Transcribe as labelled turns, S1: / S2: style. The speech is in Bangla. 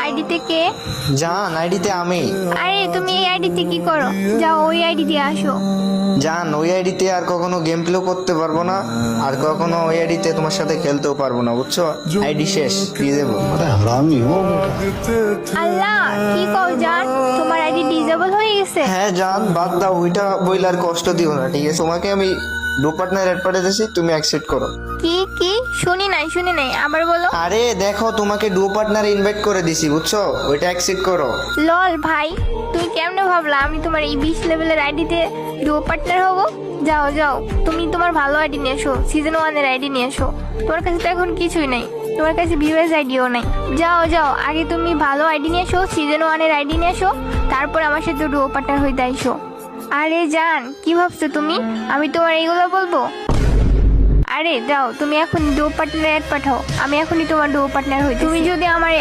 S1: আইডিতে কে?
S2: জান, আইডিতে আমি।
S1: আরে তুমি এই আইডিতে কি করো? যাও ওই আইডি দিয়ে আসো।
S2: জান, ওই আইডিতে আর কখনো গেম প্লে করতে পারবো না, আর কখনো ওই আইডিতে তোমার সাথে খেলতেও পারবো না, বুঝছো? আইডি শেষ, দিয়ে দেবো।
S3: हरामी हो बेटा।
S1: আল্লাহ, কি কও জান, তোমার আইডি ডিজেবল হয়ে গেছে?
S2: হ্যাঁ জান, বাদ দাও ওইটা, বইলে আর কষ্ট দিও না, ঠিক আছে? তোমাকে আমি ডো পার্টনার অ্যাড পাঠিয়ে দিয়েছি, তুমি অ্যাকসেপ্ট করো।
S1: কি শুনি নাই, আবার বলো।
S2: আরে দেখো, তোমাকে ডো পার্টনার ইনভাইট করে দিছি, বুঝছো? ওইটা অ্যাকসেপ্ট করো।
S1: লল ভাই, তুমি কেমনে ভাবলা আমি তোমার এই 20 লেভেলের আইডিতে ডুও পার্টনার হব? যাও তুমি তোমার ভালো আইডি নিয়ে এসো, সিজন 1 এর আইডি নিয়ে এসো। তোমার কাছে তো এখন কিছুই নাই, তোমার কাছে ভিউয়ার্স আইডিও নাই। যাও আগে তুমি ভালো আইডি নিয়ে এসো, সিজন 1 এর আইডি নিয়ে এসো, তারপর আমার সাথে ডুও পার্টনার হইতে আইসো। আরে জান, কি ভাবছো তুমি আমি তোমার এইগুলো বলবো? আরে যাও, তুমি এখন ডুও পার্টনার অ্যাড পাঠাও, আমি এখনই তোমার ডুও পার্টনার হই। তুমি যদি আমার